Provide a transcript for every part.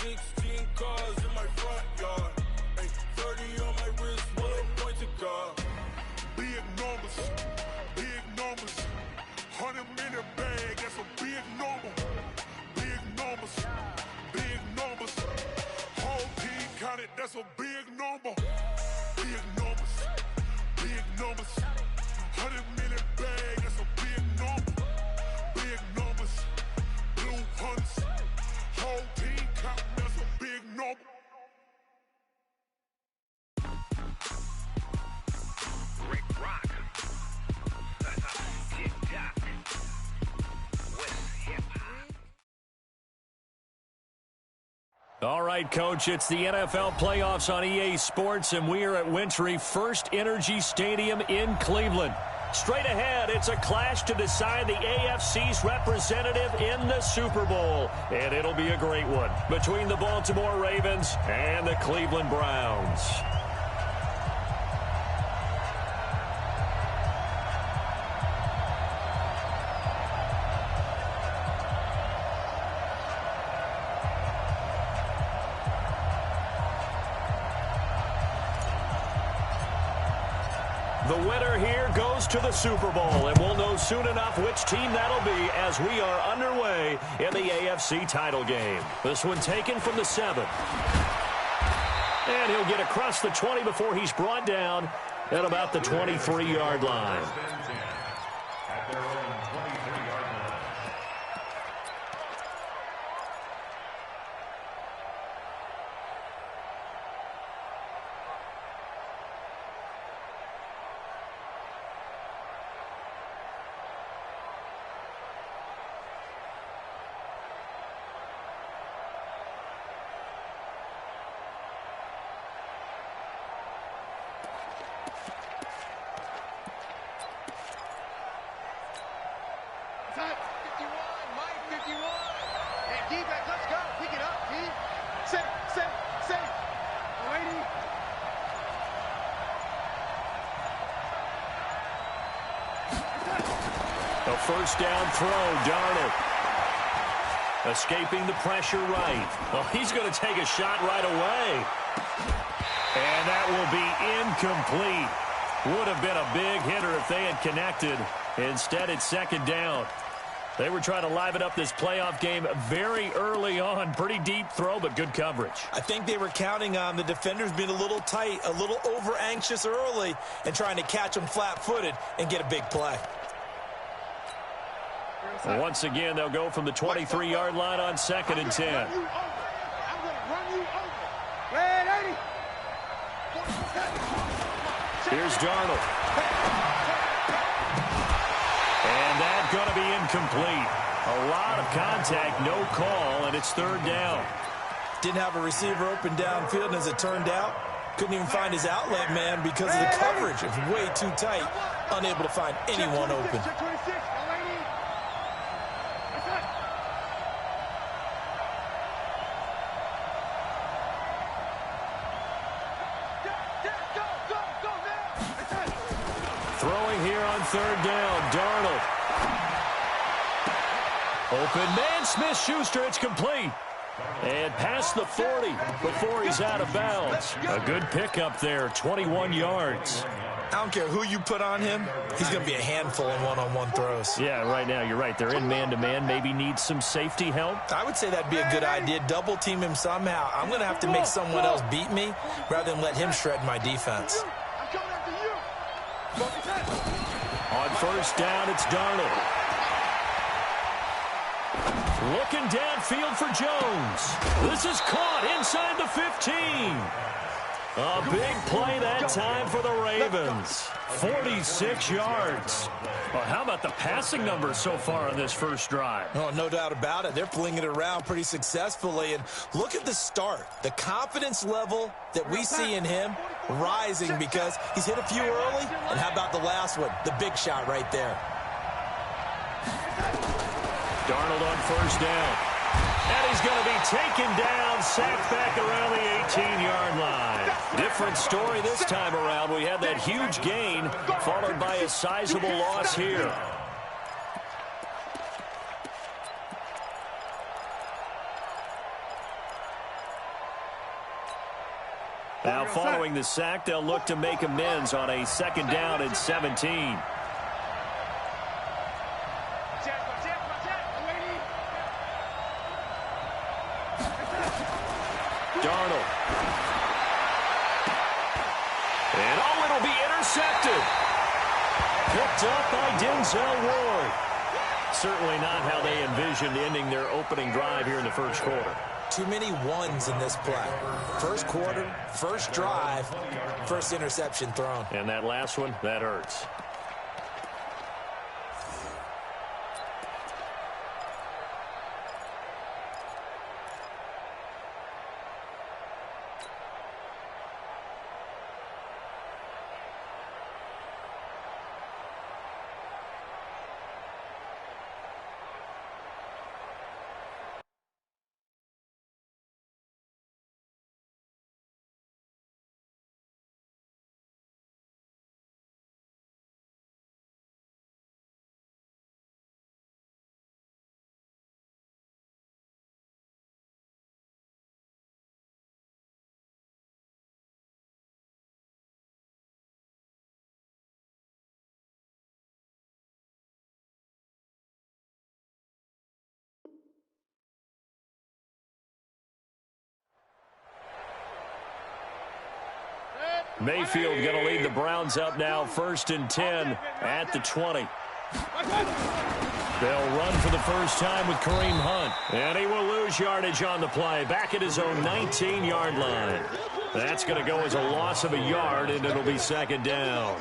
16 cars in my front yard. Ay, 30 on my wrist, one point to God. Big numbers, big numbers. 100 minute bag, that's a big number. Big numbers, big numbers. Whole team counted, that's a big number. Big numbers, big numbers. 100 minute bag, that's a big number. Big numbers, blue hunts. Whole team counting, that's a big number. Rick Rock. TikTok. West Hip Hop. All right, Coach, it's the NFL playoffs on EA Sports, and we are at Wintry First Energy Stadium in Cleveland. Straight ahead, it's a clash to decide the AFC's representative in the Super Bowl, and it'll be a great one between the Baltimore Ravens and the Cleveland Browns. The winner here goes to the Super Bowl, and we'll know soon enough which team that'll be as we are underway in the AFC title game. This one taken from the 7. And he'll get across the 20 before he's brought down at about the 23-yard line. At their own 23-yard line. Time 51, Mike 51. And D-back, let's go. Pick it up, D. Set. Waiting. A first down throw, Darnold. Escaping the pressure right. Well, he's going to take a shot right away. And that will be incomplete. Would have been a big hitter if they had connected. Instead, it's second down. They were trying to liven up this playoff game very early on. Pretty deep throw, but good coverage. I think they were counting on the defenders being a little tight, a little over-anxious early, and trying to catch them flat-footed and get a big play. Once again, they'll go from the 23-yard line on 2nd and 10. I'm going to run you over. Red 80. Here's Darnold. And that's going to be incomplete. A lot of contact, no call, and it's third down. Didn't have a receiver open downfield, and as it turned out, couldn't even find his outlet man because of the coverage. It was way too tight, unable to find anyone open. Throwing here on third down, Darnold. Open man, Smith-Schuster, it's complete. And past the 40 before he's out of bounds. A good pickup there, 21 yards. I don't care who you put on him, he's going to be a handful in one-on-one throws. Yeah, right now, you're right. They're in man-to-man. Maybe need some safety help. I would say that'd be a good idea. Double team him somehow. I'm going to have to make someone else beat me rather than let him shred my defense. On first down, it's Darnold. Looking downfield for Jones. This is caught inside the 15. A big play that time for the Ravens. 46 yards. Well, how about the passing numbers so far on this first drive? Oh, no doubt about it. They're flinging it around pretty successfully. And look at the start. The confidence level that we see in him rising because he's hit a few early. And how about the last one? The big shot right there. Darnold on first down. And he's going to be taken down, sacked back around the 18-yard line. Different story this time around. We had that huge gain followed by a sizable loss here. Now following the sack, they'll look to make amends on a 2nd down and 17. Darnold. And it'll be intercepted. Picked up by Denzel Ward. Certainly not how they envisioned ending their opening drive here in the first quarter. Too many ones in this play. First quarter, first drive, first interception thrown. And that last one, that hurts. Mayfield going to lead the Browns up now, 1st and 10 at the 20. They'll run for the first time with Kareem Hunt. And he will lose yardage on the play, back at his own 19-yard line. That's going to go as a loss of a yard, and it'll be 2nd down.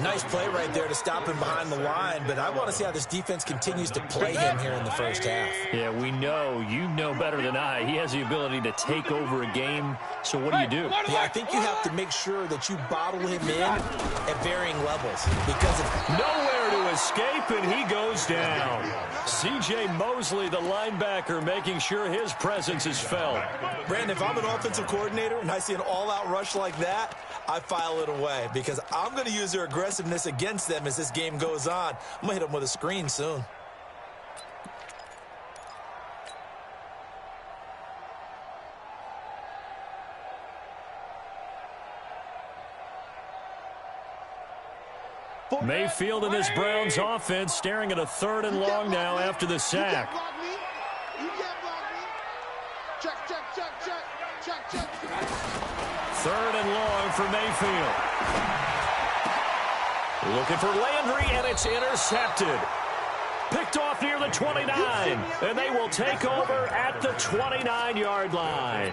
Nice play right there to stop him behind the line, but I want to see how this defense continues to play him here in the first half. Yeah, we know. You know better than I. He has the ability to take over a game, so what do? Yeah, I think you have to make sure that you bottle him in at varying levels because of nowhere to escape, and he goes down. C.J. Mosley, the linebacker, making sure his presence is felt. Brandon, if I'm an offensive coordinator and I see an all-out rush like that, I file it away because I'm going to use their aggressiveness against them as this game goes on. I'm going to hit them with a screen soon. Mayfield and this Browns offense staring at a 3rd and long now after the sack. Third and long for Mayfield. Looking for Landry, and it's intercepted. Picked off near the 29, and they will take over at the 29-yard line.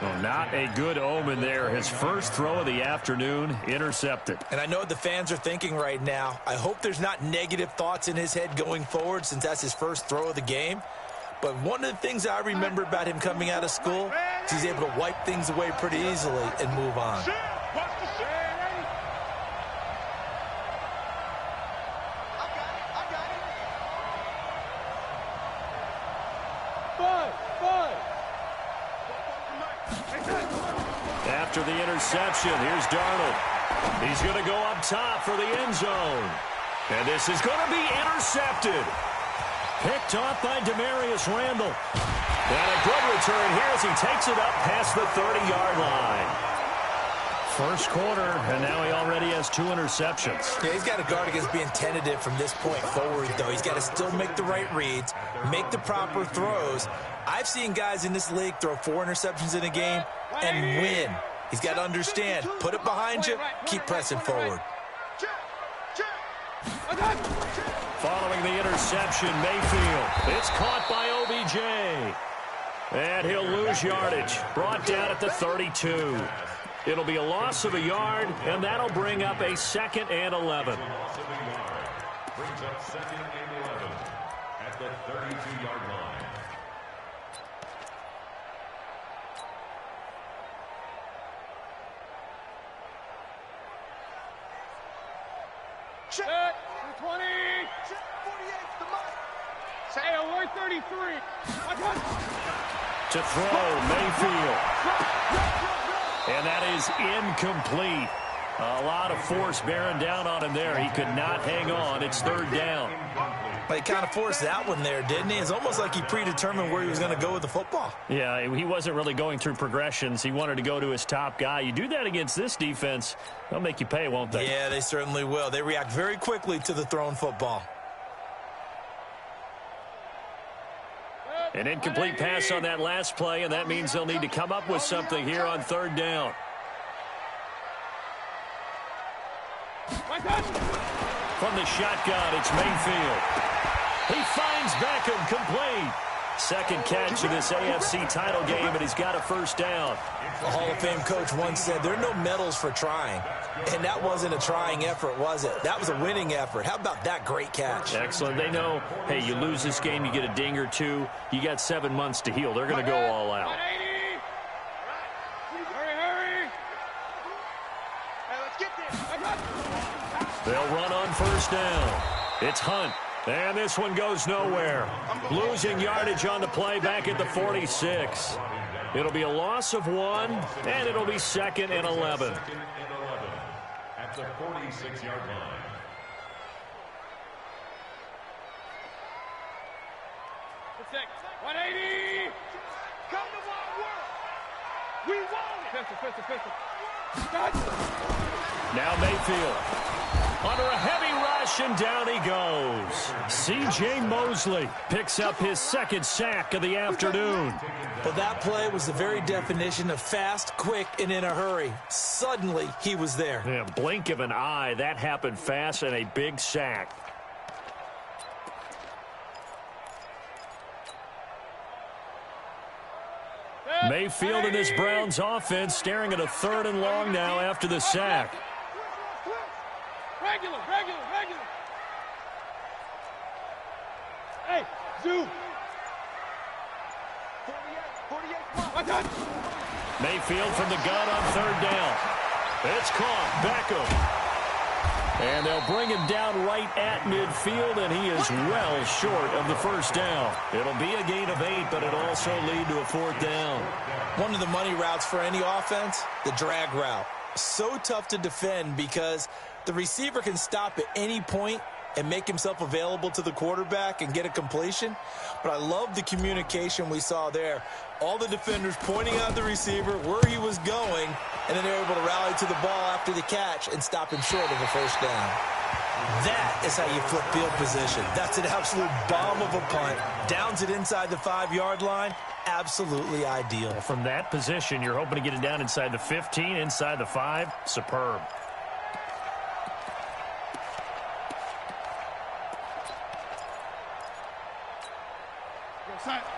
Well, not a good omen there. His first throw of the afternoon, intercepted. And I know what the fans are thinking right now. I hope there's not negative thoughts in his head going forward since that's his first throw of the game. But one of the things I remember about him coming out of school is he's able to wipe things away pretty easily and move on. After the interception, here's Darnold. He's going to go up top for the end zone. And this is going to be intercepted. Picked off by Demarius Randall. And a good return here as he takes it up past the 30-yard line. First quarter, and now he already has 2 interceptions. Yeah, he's got to guard against being tentative from this point forward, though. He's got to still make the right reads, make the proper throws. I've seen guys in this league throw 4 interceptions in a game and win. He's got to understand, put it behind you, keep pressing forward. Following the interception, Mayfield. It's caught by OBJ. And he'll lose yardage. Brought down at the 32. It'll be a loss of a yard, and that'll bring up a 2nd and 11. Brings up 2nd and 11 at the 32-yard line. Check. 20. Check. 48. The mark. Say alert 33. To throw, Mayfield. And that is incomplete. A lot of force bearing down on him there. He could not hang on. It's 3rd down. He kind of forced that one there, didn't he? It's almost like he predetermined where he was going to go with the football. Yeah, he wasn't really going through progressions. He wanted to go to his top guy. You do that against this defense, they'll make you pay, won't they? Yeah, they certainly will. They react very quickly to the thrown football. An incomplete pass on that last play, and that means they'll need to come up with something here on third down. From the shotgun, it's Mayfield. He finds Beckham complete. Second catch of this AFC title game, and he's got a first down. A Hall of Fame coach once said, there are no medals for trying. And that wasn't a trying effort, was it? That was a winning effort. How about that great catch? Excellent. They know, hey, you lose this game, you get a ding or two. You got 7 months to heal. They're going to go all out. They'll run on first down. It's Hunt. And this one goes nowhere. Losing yardage on the play back at the 46. It'll be a loss of 1, and it'll be 2nd and 11. At the 46-yard line. Protect. 180. Come to my world. We want it. Pistol. Now Mayfield. Under a heavy rush, and down he goes. C.J. Mosley picks up his second sack of the afternoon. Well, that play was the very definition of fast, quick, and in a hurry. Suddenly, he was there. Yeah, blink of an eye, that happened fast, and a big sack. Mayfield and this Browns offense staring at a 3rd and long now after the sack. Regular. Hey, zoom. 48. Mayfield from the gun on 3rd down. It's caught. Beckham. And they'll bring him down right at midfield, and he is well short of the first down. It'll be a gain of 8, but it'll also lead to a 4th down. One of the money routes for any offense, the drag route. So tough to defend because the receiver can stop at any point and make himself available to the quarterback and get a completion. But I love the communication we saw there. All the defenders pointing out the receiver, where he was going, and then they're able to rally to the ball after the catch and stop him short of a first down. That is how you flip field position. That's an absolute bomb of a punt. Downs it inside the 5-yard line. Absolutely ideal. From that position, you're hoping to get it down inside the 15, inside the 5. Superb.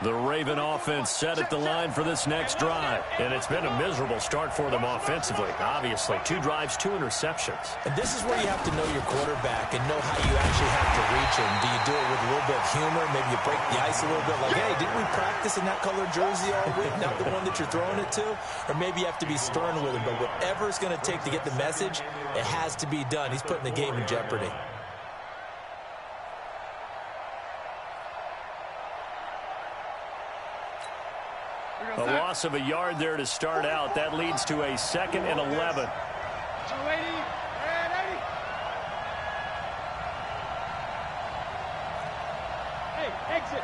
The Raven offense set at the line for this next drive. And it's been a miserable start for them offensively. Obviously, 2 drives, 2 interceptions. And this is where you have to know your quarterback and know how you actually have to reach him. Do you do it with a little bit of humor? Maybe you break the ice a little bit like, hey, didn't we practice in that color jersey all week? Not the one that you're throwing it to? Or maybe you have to be stern with him. But whatever it's going to take to get the message, it has to be done. He's putting the game in jeopardy. A loss of a yard there to start out. That leads to a 2nd and 11. 280 and 80. Hey, exit.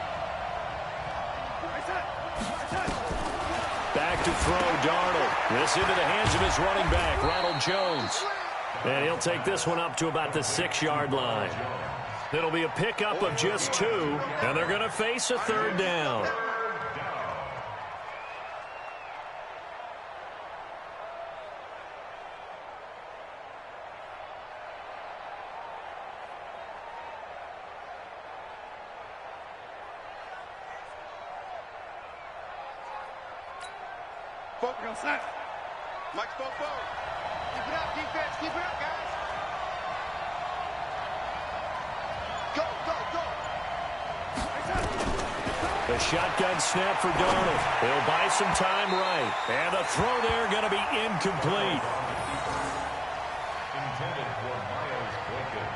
Back to throw, Darnold. This into the hands of his running back, Ronald Jones. And he'll take this one up to about the 6-yard line. It'll be a pickup of just 2, and they're going to face a 3rd down. Mike's going forward. Keep it up, defense. Keep it up, guys. Go. The shotgun snap for Darnold. He'll buy some time right. And the throw there going to be incomplete. Intended for Miles Boykin.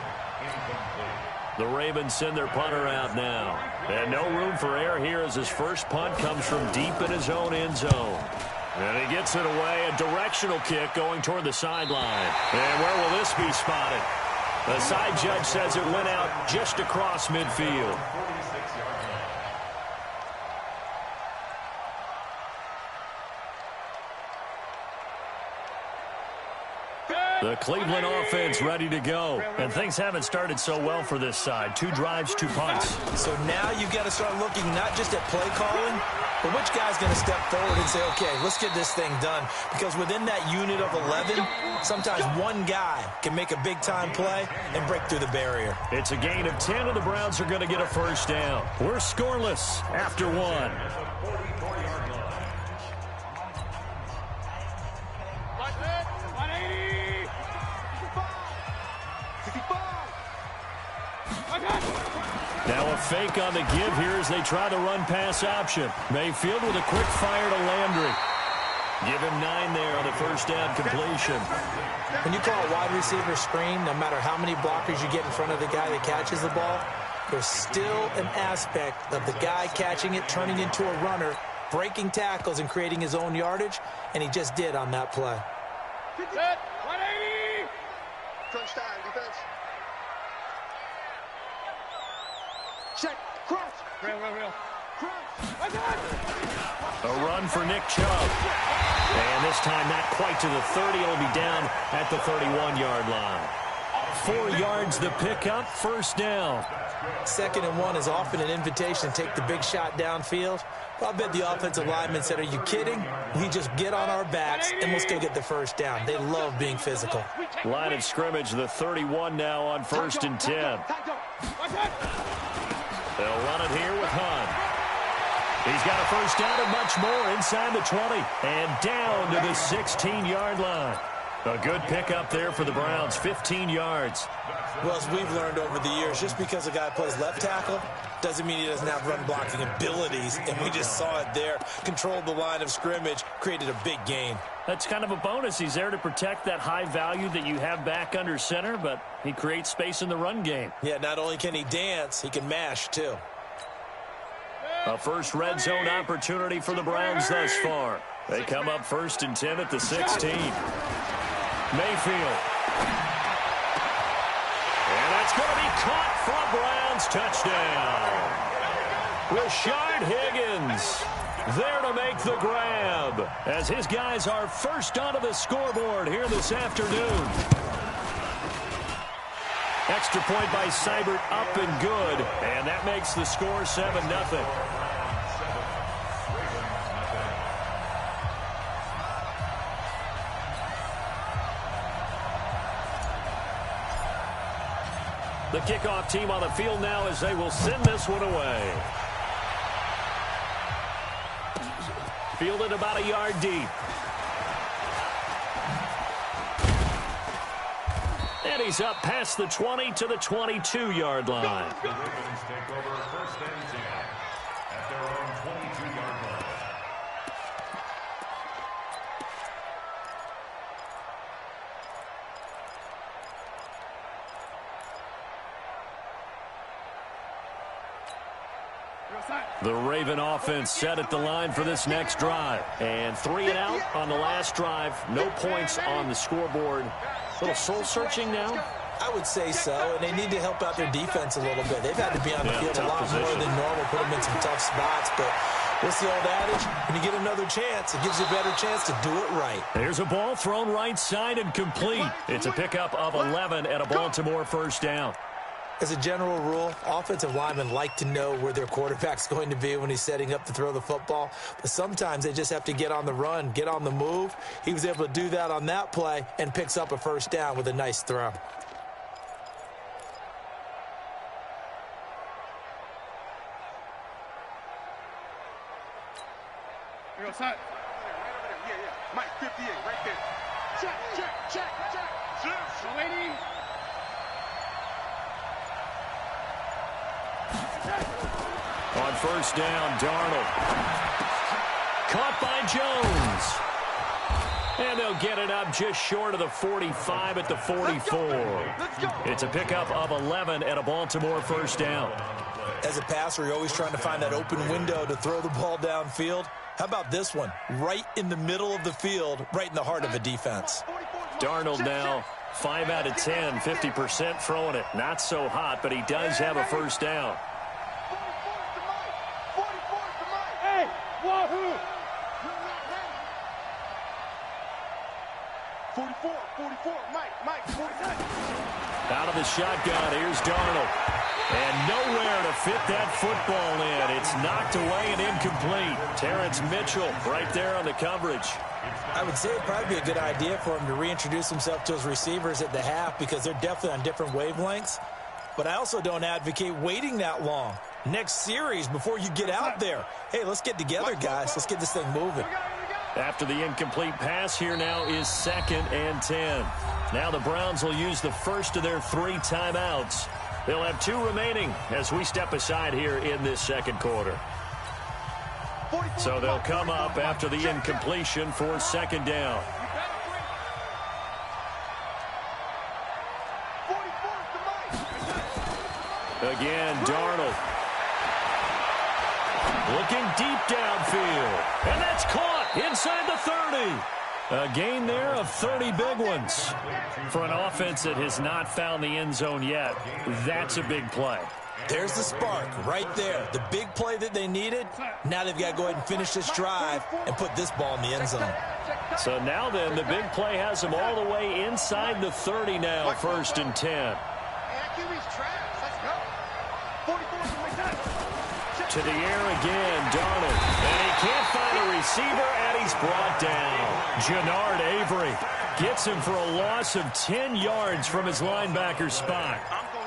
Incomplete. The Ravens send their punter out now. And no room for error here as his first punt comes from deep in his own end zone. And he gets it away, a directional kick going toward the sideline. And where will this be spotted? The side judge says it went out just across midfield. The Cleveland offense ready to go. And things haven't started so well for this side. 2 drives, 2 punts. So now you've got to start looking not just at play calling, but which guy's going to step forward and say, okay, let's get this thing done. Because within that unit of 11, sometimes one guy can make a big-time play and break through the barrier. It's a gain of 10, and the Browns are going to get a first down. We're scoreless after 1. Now a fake on the give here as they try the run-pass option. Mayfield with a quick fire to Landry. Give him 9 there on the first down completion. When you call a wide receiver screen, no matter how many blockers you get in front of the guy that catches the ball, there's still an aspect of the guy catching it, turning into a runner, breaking tackles and creating his own yardage, and he just did on that play. Set, 180. Crunch time, defense. Check, cross. Real. Cross. A run for Nick Chubb. And this time not quite to the 30. It'll be down at the 31-yard line. 4 yards the pickup, first down. 2nd and 1 is often an invitation to take the big shot downfield. Well, I bet the offensive lineman said, are you kidding? We just get on our backs and let's go get the first down. They love being physical. Line of scrimmage, the 31 now on 1st and 10. They'll run it here with Hunt. He's got a first down and much more inside the 20 and down to the 16-yard line. A good pickup there for the Browns, 15 yards. Well, as we've learned over the years, just because a guy plays left tackle doesn't mean he doesn't have run-blocking abilities, and we just saw it there. Controlled the line of scrimmage, created a big gain. That's kind of a bonus. He's there to protect that high value that you have back under center, but he creates space in the run game. Yeah, not only can he dance, he can mash, too. A first red zone opportunity for the Browns thus far. They come up 1st and 10 at the 16. Mayfield. And that's going to be caught for a Browns touchdown. Rashard Higgins there to make the grab as his guys are first onto the scoreboard here this afternoon. Extra point by Seibert, up and good, and that makes the score 7-0. The kickoff team on the field now as they will send this one away. Fielded about a yard deep. And he's up past the 20 to the 22-yard line. The Ravens take over 1st and 10 at their own 22-yard line. The Raven offense set at the line for this next drive. And 3 and out on the last drive. No points on the scoreboard. A little soul-searching now? I would say so, and they need to help out their defense a little bit. They've had to be on the field a lot more than normal, put them in some tough spots. But what's the old adage? When you get another chance, it gives you a better chance to do it right. There's a ball thrown right side and complete. It's a pickup of 11 and a Baltimore first down. As a general rule, offensive linemen like to know where their quarterback's going to be when he's setting up to throw the football. But sometimes they just have to get on the run, get on the move. He was able to do that on that play and picks up a first down with a nice throw. Here goes Hunt. Yeah. Mike 58, right there. Check. No waiting. On first down, Darnold. Caught by Jones. And they'll get it up just short of the 45 at the 44. It's a pickup of 11 and a Baltimore first down. As a passer, you're always trying to find that open window to throw the ball downfield. How about this one? Right in the middle of the field, right in the heart of a defense. Darnold now 5 out of 10, 50% throwing it. Not so hot, but he does have a first down. 44, Mike, 49. Out of the shotgun, here's Darnold. And nowhere to fit that football in. It's knocked away and incomplete. Terrence Mitchell right there on the coverage. I would say it'd probably be a good idea for him to reintroduce himself to his receivers at the half because they're definitely on different wavelengths. But I also don't advocate waiting that long. Next series before you get out there. Hey, let's get together, guys. Let's get this thing moving. After the incomplete pass, here now is 2nd and 10. Now the Browns will use the first of their 3 timeouts. They'll have 2 remaining as we step aside here in this second quarter. So they'll come up after the incompletion for 2nd down. Again, Darnold. Looking deep downfield. And that's caught inside the 30. A gain there of 30 big ones. For an offense that has not found the end zone yet, that's a big play. There's the spark right there. The big play that they needed. Now they've got to go ahead and finish this drive and put this ball in the end zone. So now then, the big play has them all the way inside the 30 now, 1st and 10. To the air again, Darnold. And he can't find a receiver, and he's brought down. Jannard Avery gets him for a loss of 10 yards from his linebacker spot.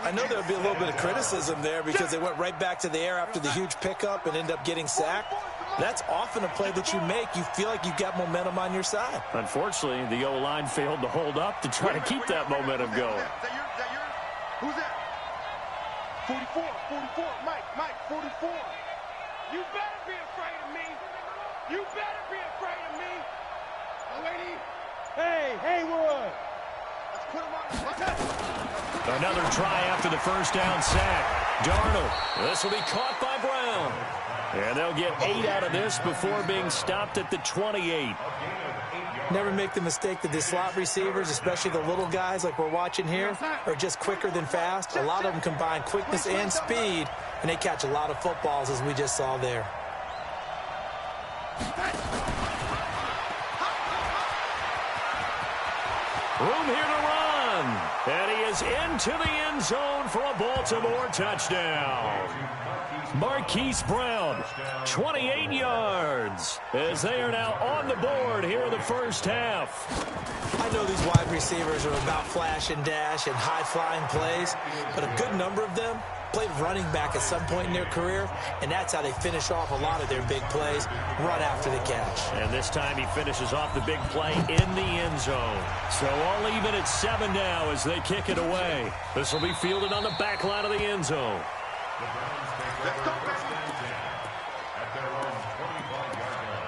I know there would be a little bit of criticism there because they went right back to the air after the huge pickup and ended up getting sacked. That's often a play that you make. You feel like you've got momentum on your side. Unfortunately, the O-line failed to hold up to try to keep that momentum going. Who's that? 44, Mike, 44. You better be afraid of me. You better be afraid of me. Lady. Hey, Haywood. Let's put him on. Another try after the first down sack. Darnold. This will be caught by Brown. And they'll get 8 out of this before being stopped at the 28. Never make the mistake that the slot receivers, especially the little guys like we're watching here, are just quicker than fast. A lot of them combine quickness and speed, and they catch a lot of footballs, as we just saw there. Room here to run. And he is into the end zone for a Baltimore touchdown. Marquise Brown, 28 yards, as they are now on the board here in the first half. I know these wide receivers are about flash and dash and high-flying plays, but a good number of them played running back at some point in their career, and that's how they finish off a lot of their big plays, run after the catch. And this time he finishes off the big play in the end zone. So all even at 7 now as they kick it away. This will be fielded on the back line of the end zone. Let's go, baby. At their own 25-yard line.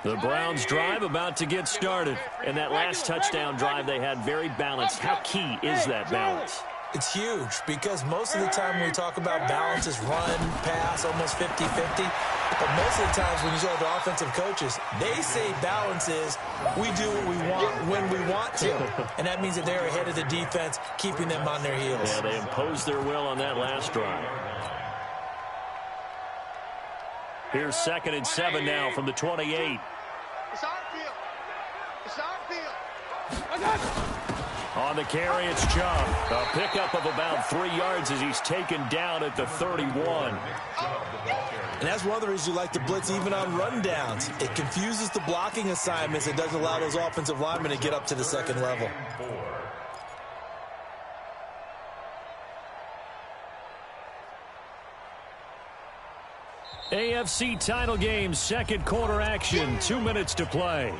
The Browns drive about to get started. And that last touchdown drive they had very balanced. How key is that balance? It's huge because most of the time when we talk about balance is run, pass, almost 50-50. But most of the times when you talk to offensive coaches, they say balance is we do what we want when we want to. And that means that they're ahead of the defense, keeping them on their heels. Yeah, they imposed their will on that last drive. Here's 2nd and 7 now from the 28. It's our field. It's our field. On the carry, it's Chubb. A pickup of about 3 yards as he's taken down at the 31. And that's one of the reasons you like to blitz even on rundowns. It confuses the blocking assignments. It doesn't allow those offensive linemen to get up to the second level. AFC title game, second quarter action, 2 minutes to play.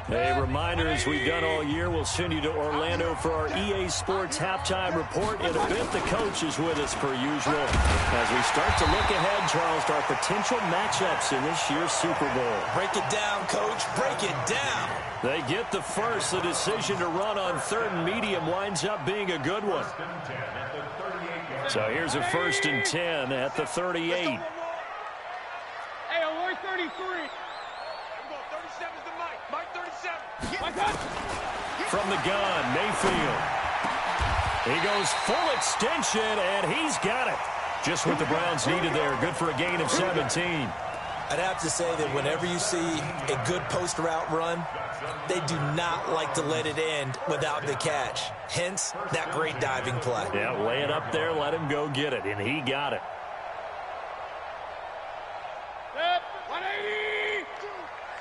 A reminder, as we've done all year, we'll send you to Orlando for our EA Sports Halftime Report. In a bit, the coach is with us per usual. As we start to look ahead, Charles, to our potential matchups in this year's Super Bowl. Break it down, Coach. Break it down. They get the first. The decision to run on 3rd and medium winds up being a good one. So here's a 1st and 10 at the 38. Hey, we're 33. 37's the Mike. Mike 37. From the gun, Mayfield. He goes full extension, and he's got it. Just what the Browns needed there. Good for a gain of 17. I'd have to say that whenever you see a good post route run, they do not like to let it end without the catch. Hence, that great diving play. Yeah, lay it up there, let him go get it, and he got it. 180.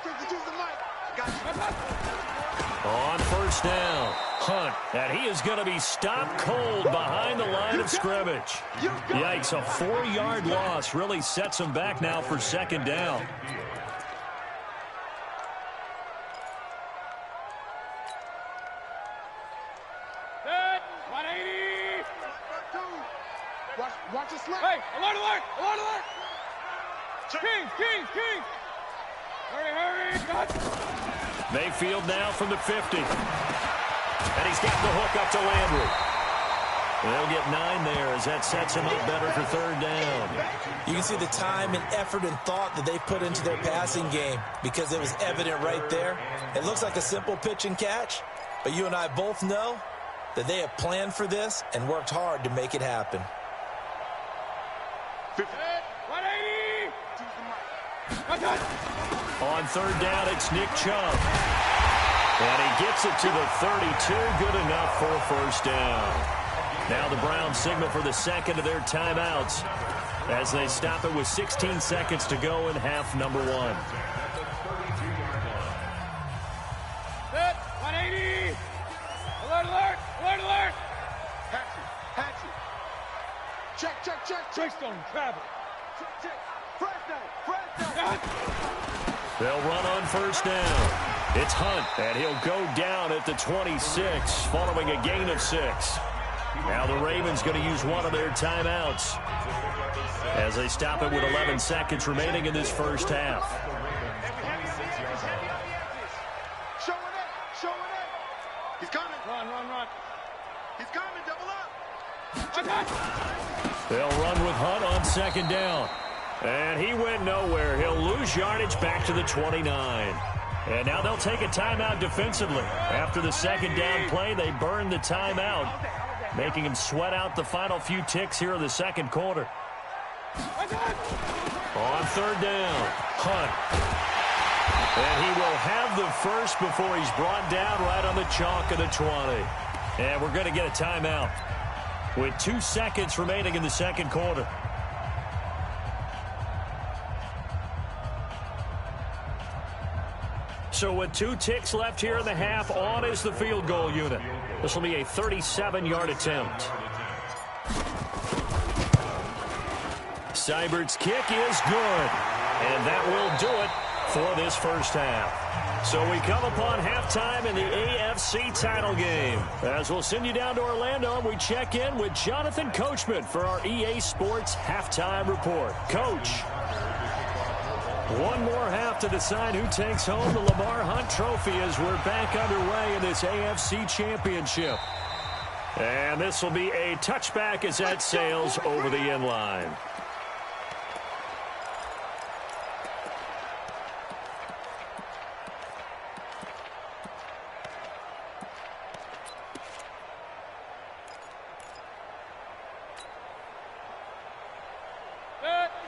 52's the Mike. Got you. On 1st down, Hunt, and he is going to be stopped cold behind the line of scrimmage. Yikes, a 4-yard loss really sets him back now for 2nd down. Watch the slip. Hey, alert, alert, alert, alert. King. Hurry. Cut. Mayfield now from the 50. And he's got the hook up to Landry. They'll get 9 there as that sets him up better for 3rd down. You can see the time and effort and thought that they put into their passing game because it was evident right there. It looks like a simple pitch and catch, but you and I both know that they have planned for this and worked hard to make it happen. 180. On 3rd down, it's Nick Chubb. And he gets it to the 32. Good enough for a 1st down. Now the Browns signal for the 2nd of their timeouts as they stop it with 16 seconds to go in half number 1. 180. Alert. Hatchet. Check. Trickstone, travel. Check. Fresh down. They'll run on 1st down. It's Hunt, and he'll go down at the 26 following a gain of 6. Now the Ravens going to use one of their timeouts as they stop it with 11 seconds remaining in this 1st half. Show it. He's coming. Run. He's coming. Double up. They'll run with Hunt on 2nd down. And he went nowhere. He'll lose yardage back to the 29. And now they'll take a timeout defensively. After the 2nd down play, they burn the timeout, making him sweat out the final few ticks here in the 2nd quarter. On 3rd down, Hunt. And he will have the first before he's brought down right on the chalk of the 20. And we're going to get a timeout with 2 seconds remaining in the 2nd quarter. So with 2 ticks left here in the half, on is the field goal unit. This will be a 37-yard attempt. Seibert's kick is good. And that will do it for this 1st half. So we come upon halftime in the AFC title game. As we'll send you down to Orlando, and we check in with Jonathan Coachman for our EA Sports Halftime Report. Coach. One more half to decide who takes home the Lamar Hunt Trophy as we're back underway in this AFC Championship. And this will be a touchback as that sails over the end line.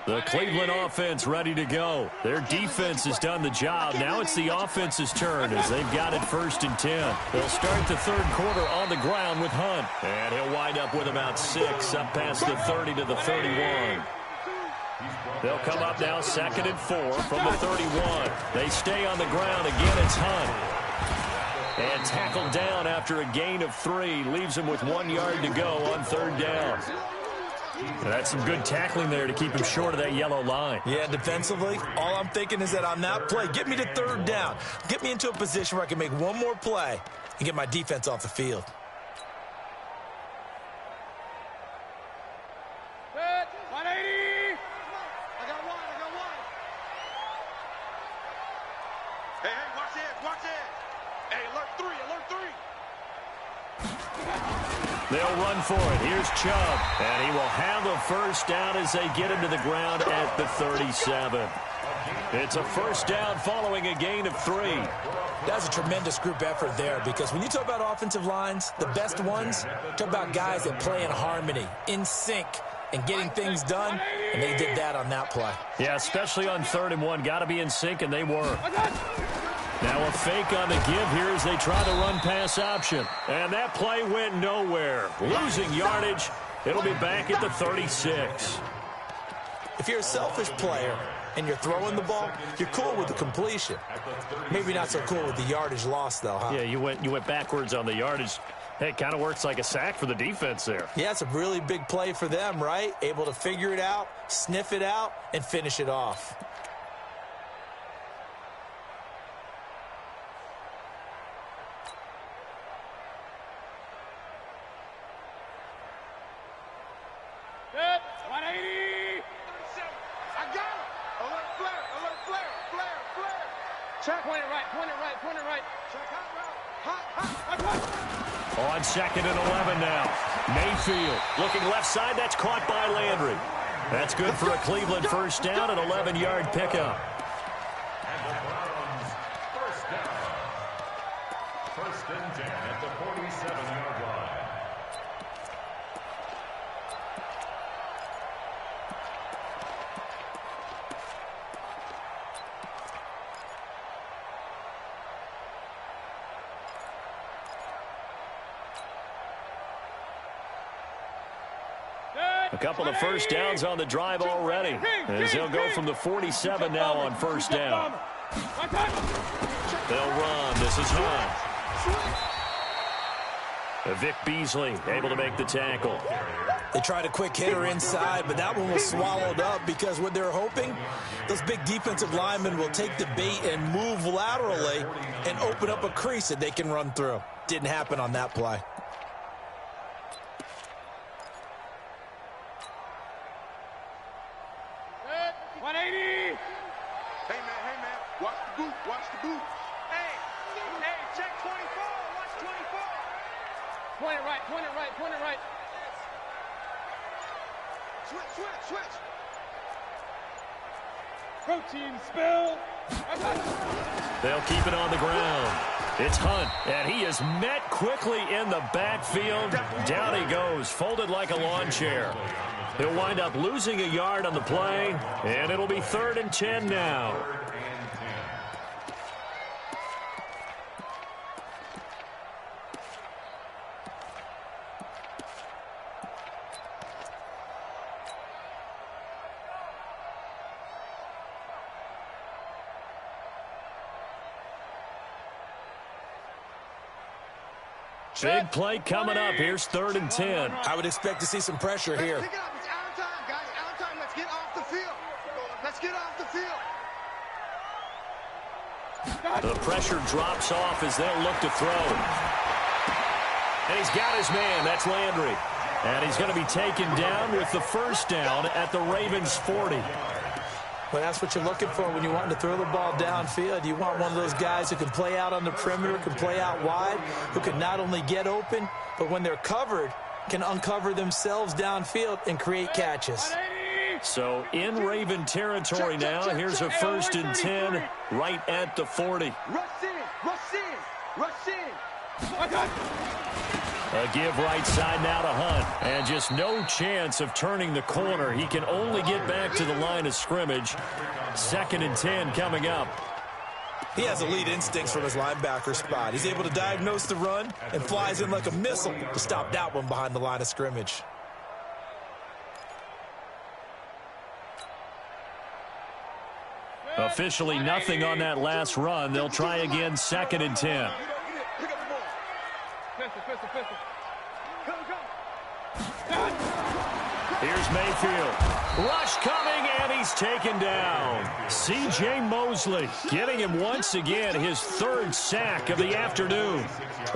The Cleveland offense ready to go. Their defense has done the job. Now it's the offense's turn as they've got it 1st and 10. They'll start the 3rd quarter on the ground with Hunt. And he'll wind up with about 6 up past the 30 to the 31. They'll come up now 2nd and 4 from the 31. They stay on the ground. Again, it's Hunt. And tackled down after a gain of 3. Leaves him with 1 yard to go on 3rd down. That's some good tackling there to keep him short of that yellow line. Yeah, defensively, all I'm thinking is that on that play, get me to third down. Get me into a position where I can make one more play and get my defense off the field. Good. 180. I got one. Hey, watch it. Hey, alert three. They'll run for it. Here's Chubb, and he will have the first down as they get him to the ground at the 37. It's a first down following a gain of 3. That's a tremendous group effort there, because when you talk about offensive lines, the best ones, talk about guys that play in harmony, in sync, and getting things done, and they did that on that play. Yeah, especially on 3rd and 1. Got to be in sync, and they were. Now a fake on the give here as they try the run-pass option. And that play went nowhere. Losing yardage. It'll be back at the 36. If you're a selfish player and you're throwing the ball, you're cool with the completion. Maybe not so cool with the yardage loss, though, huh? Yeah, you went backwards on the yardage. Hey, it kind of works like a sack for the defense there. Yeah, it's a really big play for them, right? Able to figure it out, sniff it out, and finish it off. Good. 180. I got him. Alert flare. Check. Point it right. Check hot. On 2nd and 11 now. Mayfield looking left side. That's caught by Landry. That's good for a Cleveland first down, an 11-yard pickup. And the Browns first down. 1st and 10 at the 47-yard line. A couple of first downs on the drive already, as he'll go from the 47 now on first down. They'll run. This is Hunt. Vic Beasley able to make the tackle. They tried a quick hitter inside, but that one was swallowed up because what they're hoping, those big defensive linemen will take the bait and move laterally and open up a crease that they can run through. Didn't happen on that play. Good. 180. Hey, man. Watch the boot. Hey, check 24. Watch 24. Point it right. Switch. Protein spill. They'll keep it on the ground. It's Hunt, and he is met quickly in the backfield. Down he goes, folded like a lawn chair. He'll wind up losing a yard on the play, and it'll be 3rd and 10 now. Big play coming up. Here's 3rd and 10. I would expect to see some pressure here. Pick it up. It's out of time, guys. Out of time. Let's get off the field. The pressure drops off as they'll look to throw. And he's got his man. That's Landry. And he's going to be taken down with the first down at the Ravens' 40. Well, that's what you're looking for when you want to throw the ball downfield. You want one of those guys who can play out on the perimeter, can play out wide, who can not only get open, but when they're covered, can uncover themselves downfield and create catches. So in Raven territory now. Here's a 1st and 10 right at the 40. Rush in. A give right side now to Hunt. And just no chance of turning the corner. He can only get back to the line of scrimmage. 2nd and 10 coming up. He has elite instincts from his linebacker spot. He's able to diagnose the run and flies in like a missile to stop that one behind the line of scrimmage. Officially nothing on that last run. They'll try again, 2nd and 10. Pistol. Here's Mayfield. Rush coming, and he's taken down. C.J. Mosley getting him once again, his third sack of the afternoon.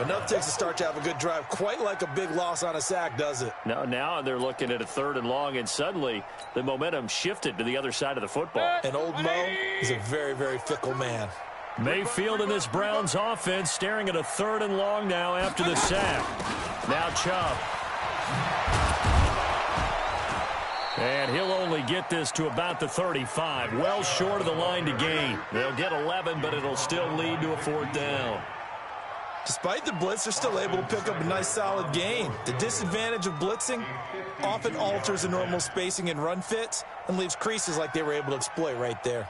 Enough takes a start to have a good drive. Quite like a big loss on a sack, does it? Now they're looking at a 3rd and long, and suddenly the momentum shifted to the other side of the football. And old Mo is a very, very fickle man. Mayfield in this Browns offense staring at a 3rd and long now after the sack. Now Chubb. And he'll only get this to about the 35, well short of the line to gain. They'll get 11, but it'll still lead to a 4th down. Despite the blitz, they're still able to pick up a nice solid gain. The disadvantage of blitzing often alters the normal spacing and run fits and leaves creases like they were able to exploit right there.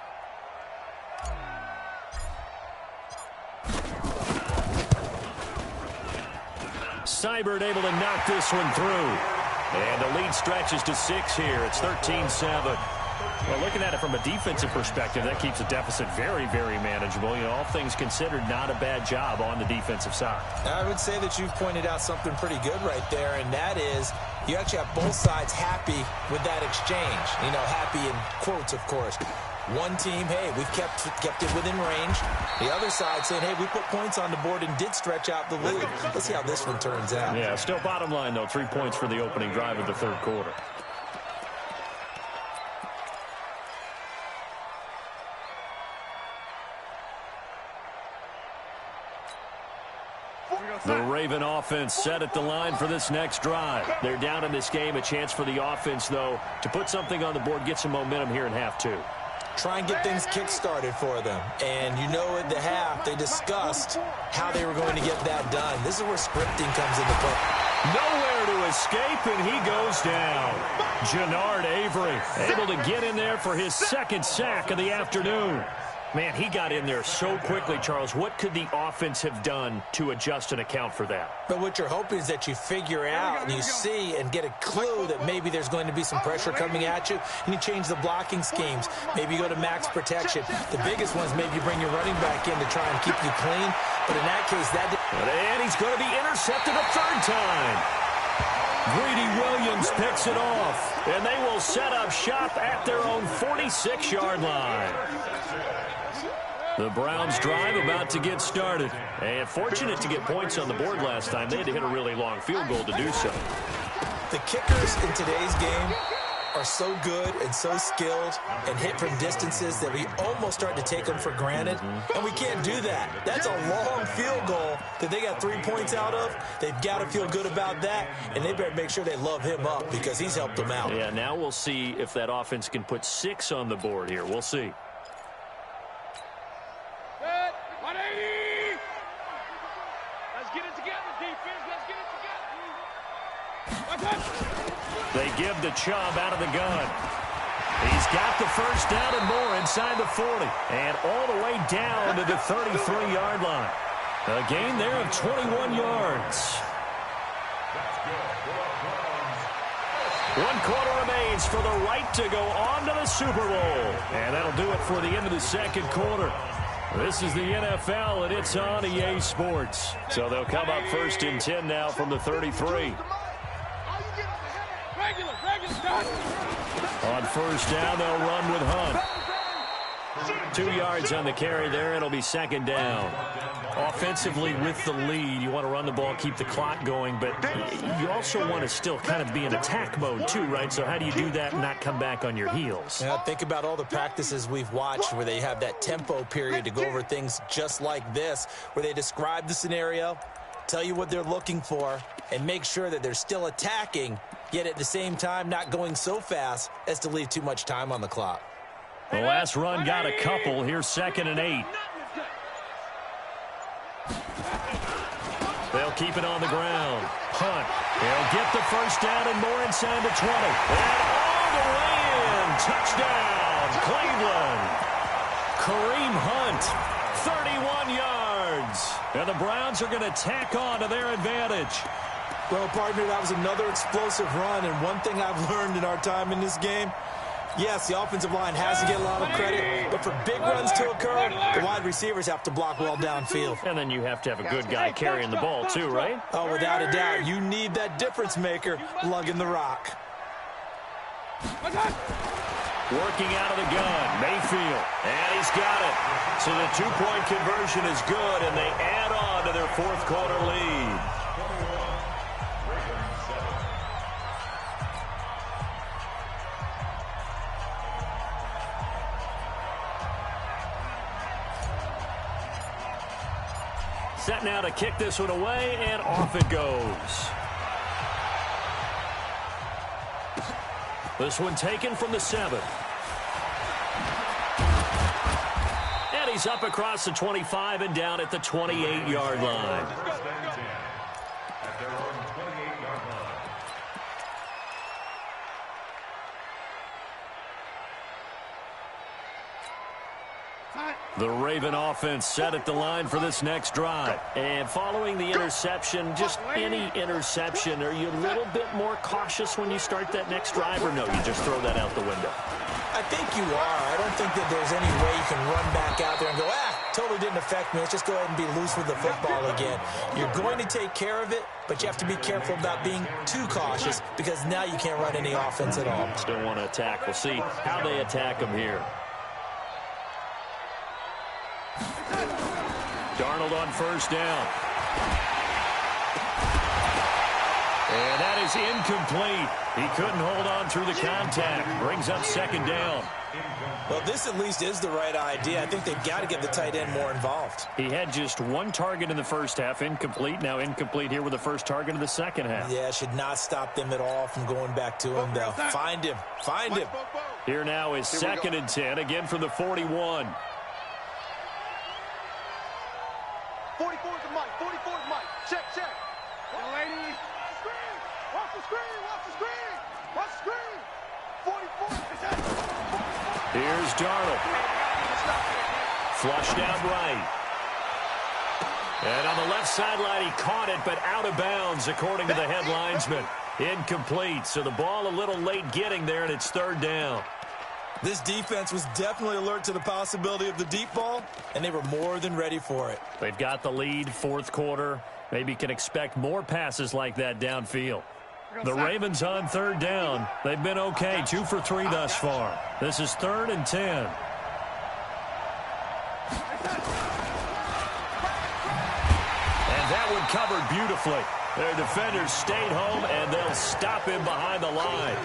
Seibert able to knock this one through. And the lead stretches to 6 here. It's 13-7. Well, looking at it from a defensive perspective, that keeps the deficit very, very manageable. You know, all things considered, not a bad job on the defensive side. I would say that you've pointed out something pretty good right there, and that is you actually have both sides happy with that exchange. You know, happy in quotes, of course. One team, hey, we've kept it within range. The other side saying, hey, we put points on the board and did stretch out the lead. Let's see how this one turns out. Yeah, still bottom line, though, 3 points for the opening drive of the 3rd quarter. The Raven offense set at the line for this next drive. They're down in this game. A chance for the offense, though, to put something on the board, get some momentum here in half 2. Try and get things kick-started for them. And you know at the half, they discussed how they were going to get that done. This is where scripting comes into play. Nowhere to escape, and he goes down. Jannard Avery able to get in there for his 2nd sack of the afternoon. Man, he got in there so quickly, Charles. What could the offense have done to adjust and account for that? But what you're hoping is that you figure out and you see and get a clue that maybe there's going to be some pressure coming at you, and you change the blocking schemes. Maybe you go to max protection. The biggest one is maybe you bring your running back in to try and keep you clean. But in that case, and he's going to be intercepted a 3rd time. Greedy Williams picks it off, and they will set up shop at their own 46-yard line. The Browns drive about to get started. And fortunate to get points on the board last time. They had to hit a really long field goal to do so. The kickers in today's game are so good and so skilled and hit from distances that we almost start to take them for granted. And we can't do that. That's a long field goal that they got 3 points out of. They've got to feel good about that, and they better make sure they love him up because he's helped them out. Yeah, now we'll see if that offense can put 6 on the board here. We'll see. They give the Chubb out of the gun. He's got the 1st down and more inside the 40. And all the way down to the 33-yard line. A gain there of 21 yards. 1 quarter remains for the right to go on to the Super Bowl. And that'll do it for the end of the 2nd quarter. This is the NFL, and it's on EA Sports. So they'll come up 1st and 10 now from the 33. On 1st down, they'll run with Hunt. 2 yards on the carry there. It'll be 2nd down. Offensively with the lead, you want to run the ball, keep the clock going, but you also want to still kind of be in attack mode too, right? So how do you do that and not come back on your heels? Yeah, think about all the practices we've watched where they have that tempo period to go over things just like this, where they describe the scenario, tell you what they're looking for, and make sure that they're still attacking, yet at the same time not going so fast as to leave too much time on the clock. The last run got a couple. Here's 2nd and 8. They'll keep it on the ground. Hunt. They'll get the 1st down and more inside the 20. And all the way in. Touchdown, Cleveland. Kareem Hunt, 31 yards. And the Browns are going to tack on to their advantage. Well, partner, that was another explosive run, and one thing I've learned in our time in this game, yes, the offensive line has to get a lot of credit, but for big runs to occur, the wide receivers have to block well downfield. And then you have to have a good guy carrying the ball too, right? Oh, without a doubt. You need that difference maker lugging the rock. Working out of the gun, Mayfield, and he's got it. So the two-point conversion is good, and they add on to their fourth quarter lead. Set now to kick this one away, and off it goes. This one taken from the 7. And he's up across the 25 and down at the 28-yard line. At their own 28-yard line. The Raven offense set at the line for this next drive. And following the interception, just any interception, are you a little bit more cautious when you start that next drive, or no, you just throw that out the window? I think you are. I don't think that there's any way you can run back out there and go, totally didn't affect me. Let's just go ahead and be loose with the football again. You're going to take care of it, but you have to be careful about being too cautious because now you can't run any offense at all. Still want to attack. We'll see how they attack them here. Darnold on first down. And that is incomplete. He couldn't hold on through the contact. Brings up second down. Well, this at least is the right idea. I think they've got to get the tight end more involved. He had just one target in the first half, incomplete. Now incomplete here with the first target of the second half. Yeah, should not stop them at all from going back to him, though. Find him. Find him. Here now is second and 10, again from the 41. 44 to Mike. 44 to Mike. Check, check. One lady. Screen. Watch the screen. Watch the screen. Watch the screen. 44. Here's Darnold. Flushed out right. And on the left sideline, he caught it, but out of bounds, according to the head linesman. Incomplete. So the ball a little late getting there, and it's third down. This defense was definitely alert to the possibility of the deep ball, and they were more than ready for it. They've got the lead, fourth quarter. Maybe can expect more passes like that downfield. The Ravens on third down. They've been okay, 2 for 3 thus far. This is 3rd and 10. And that one covered beautifully. Their defenders stayed home, and they'll stop him behind the line.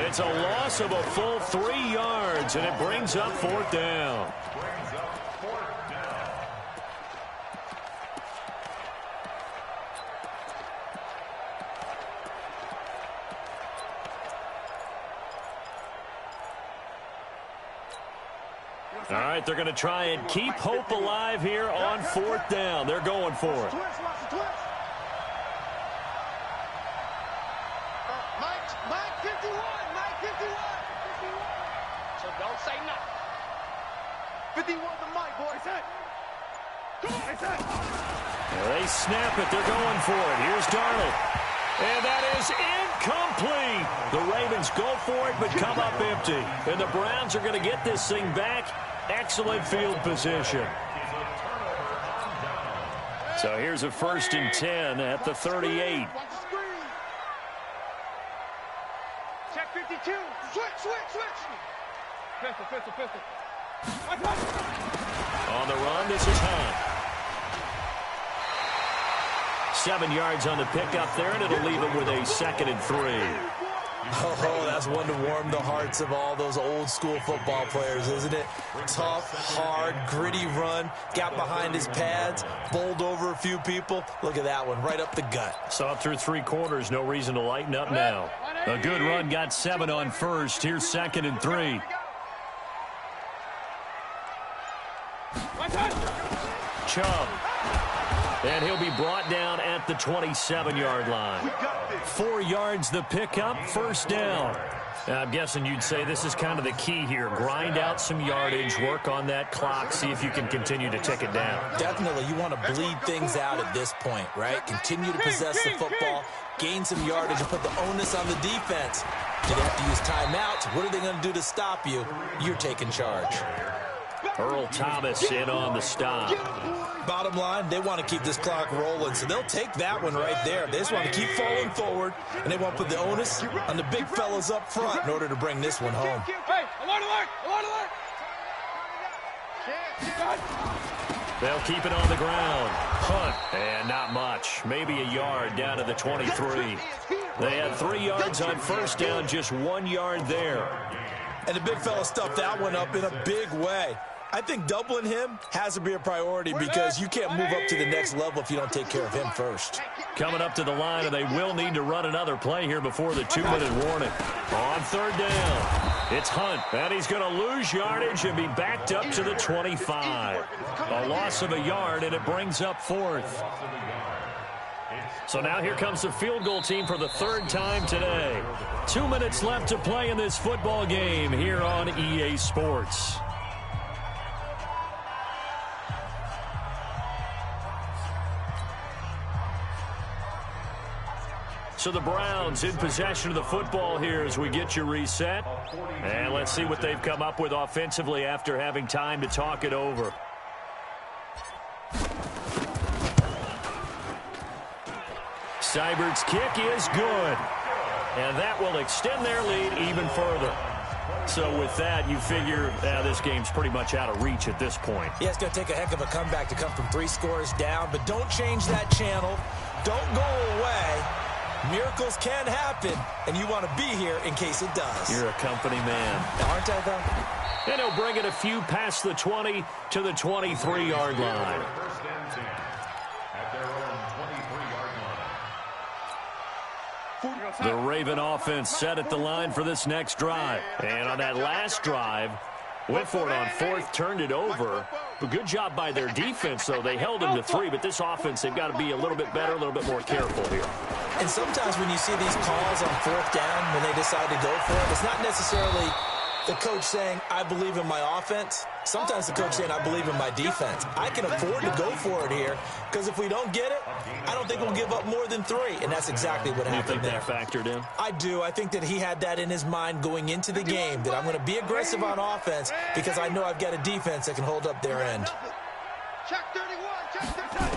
It's a loss of a full 3 yards, and it brings up fourth down. All right, they're going to try and keep hope alive here on fourth down. They're going for it. Mike 51. Mike 51. So don't say nothing. 51 to Mike, boys. They snap it. They're going for it. Here's Darnold. And that is incomplete. The Ravens go for it, but come up empty. And the Browns are going to get this thing back. Excellent field position. So here's a 1st and 10 at the 38. Check 52. Switch. Pistol. On the run, this is Hunt. 7 yards on the pickup there, and it'll leave him with a 2nd and 3. Oh, that's one to warm the hearts of all those old-school football players, isn't it? Tough, hard, gritty run, got behind his pads, bowled over a few people. Look at that one, right up the gut. Saw it through 3 quarters, no reason to lighten up now. A good run, got 7 on first. Here's 2nd and 3. Chubb. And he'll be brought down at the 27-yard line. 4 yards the pickup, first down. Now, I'm guessing you'd say this is kind of the key here. Grind out some yardage, work on that clock, see if you can continue to tick it down. Definitely. You want to bleed things out at this point, right? Continue to possess the football, gain some yardage, and put the onus on the defense. Do they have to use timeouts? What are they going to do to stop you? You're taking charge. Earl Thomas in on the stop. Bottom line, they want to keep this clock rolling, so they'll take that one right there. They just want to keep falling forward, and they want to put the onus on the big fellas up front in order to bring this one home. Hey, alert, alert, alert, alert. They'll keep it on the ground. Hunt, and not much. Maybe a yard down to the 23. They had 3 yards on first down, just 1 yard there. And the big fella stuffed that one up in a big way. I think doubling him has to be a priority because you can't move up to the next level if you don't take care of him first. Coming up to the line, and they will need to run another play here before the 2-minute warning. On third down, it's Hunt, and he's going to lose yardage and be backed up to the 25. A loss of a yard, and it brings up fourth. So now here comes the field goal team for the 3rd time today. 2 minutes left to play in this football game here on EA Sports. So the Browns in possession of the football here as we get you reset. And let's see what they've come up with offensively after having time to talk it over. Seibert's kick is good. And that will extend their lead even further. So with that, you figure this game's pretty much out of reach at this point. Yeah, it's going to take a heck of a comeback to come from 3 scores down, but don't change that channel. Don't go away. Miracles can happen, and you want to be here in case it does. You're a company man. Aren't I, though? And he'll bring it a few past the 20 to the 23-yard line. First and 10 at their own 23-yard line. The Raven offense set at the line for this next drive. And on that last drive, went for it on 4th, turned it over. But good job by their defense, though. They held them to 3, but this offense, they've got to be a little bit better, a little bit more careful here. And sometimes when you see these calls on 4th down, when they decide to go for it, it's not necessarily the coach saying, I believe in my offense. Sometimes the coach saying, I believe in my defense. I can afford to go for it here because if we don't get it, I don't think we'll give up more than 3. And that's exactly what happened there. You think that factored in? I do. I think that he had that in his mind going into the game, that I'm going to be aggressive on offense because I know I've got a defense that can hold up their end. Check 31, check 31.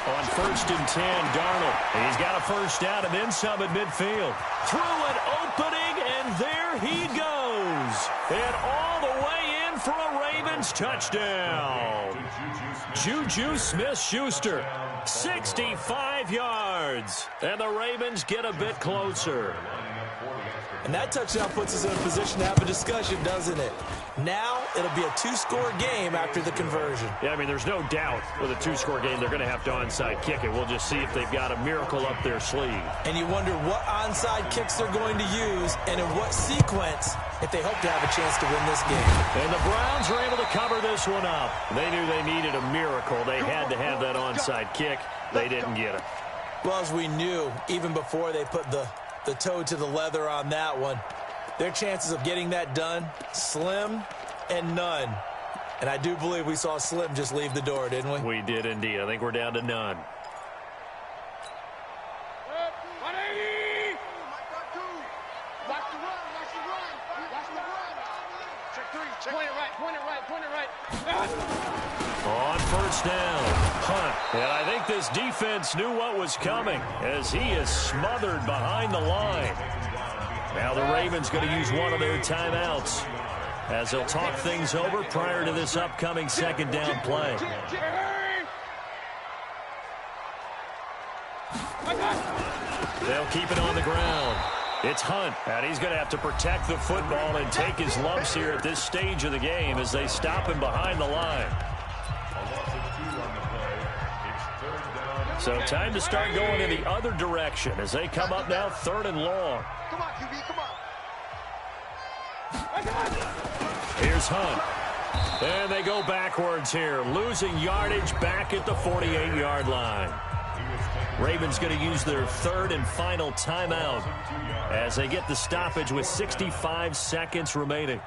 On 1st and 10, Darnold. He's got a first down and then some at midfield. Through an opening, and there he goes. And all the way in for a Ravens touchdown. Juju Smith-Schuster, 65 yards. And the Ravens get a bit closer. And that touchdown puts us in a position to have a discussion, doesn't it? Now it'll be a 2-score game after the conversion. Yeah, I mean, there's no doubt with a 2-score game they're going to have to onside kick it. We'll just see if they've got a miracle up their sleeve. And you wonder what onside kicks they're going to use and in what sequence if they hope to have a chance to win this game. And the Browns are able to cover this one up. They knew they needed a miracle. They had to have that onside kick. They didn't get it. Well, as we knew, even before they put the toe to the leather on that one, their chances of getting that done, slim and none. And I do believe we saw Slim just leave the door, didn't we? We did indeed. I think we're down to none. 180. Watch the run, watch the run, watch the run. Check 3, check. Point it right, point it right, point it right. On first down, Hunt. And I think this defense knew what was coming as he is smothered behind the line. Now the Ravens going to use one of their timeouts as they'll talk things over prior to this upcoming 2nd down play. They'll keep it on the ground. It's Hunt, and he's going to have to protect the football and take his lumps here at this stage of the game as they stop him behind the line. So time to start going in the other direction as they come up now 3rd and long. Come on, QB, come on. Here's Hunt. And they go backwards here, losing yardage back at the 48-yard line. Ravens going to use their 3rd and final timeout as they get the stoppage with 65 seconds remaining.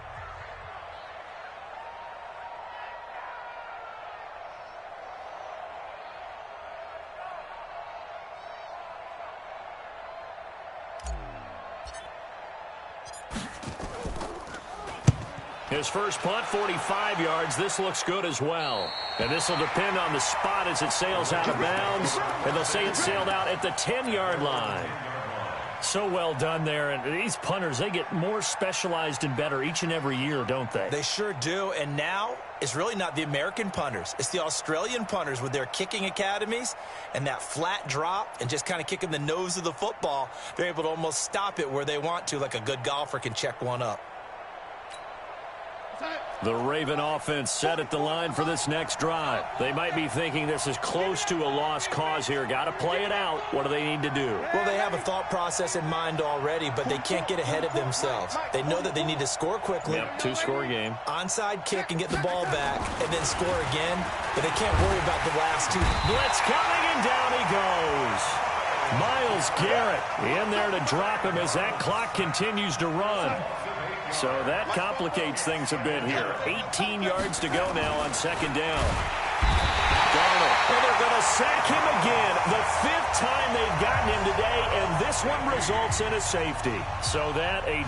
His first punt, 45 yards. This looks good as well. And this will depend on the spot as it sails out of bounds. And they'll say it sailed out at the 10-yard line. So well done there. And these punters, they get more specialized and better each and every year, don't they? They sure do. And now it's really not the American punters. It's the Australian punters with their kicking academies and that flat drop and just kind of kicking the nose of the football. They're able to almost stop it where they want to, like a good golfer can check one up. The Raven offense set at the line for this next drive. They might be thinking this is close to a lost cause here. Got to play it out. What do they need to do? Well, they have a thought process in mind already, but they can't get ahead of themselves. They know that they need to score quickly. Yep, two-score game. Onside kick and get the ball back and then score again, but they can't worry about the last two. Blitz coming, and down he goes. Myles Garrett in there to drop him as that clock continues to run. So that complicates things a bit here. 18 yards to go now on second down. Darnold, and they're going to sack him again. The 5th time they've gotten him today, and this one results in a safety. So that a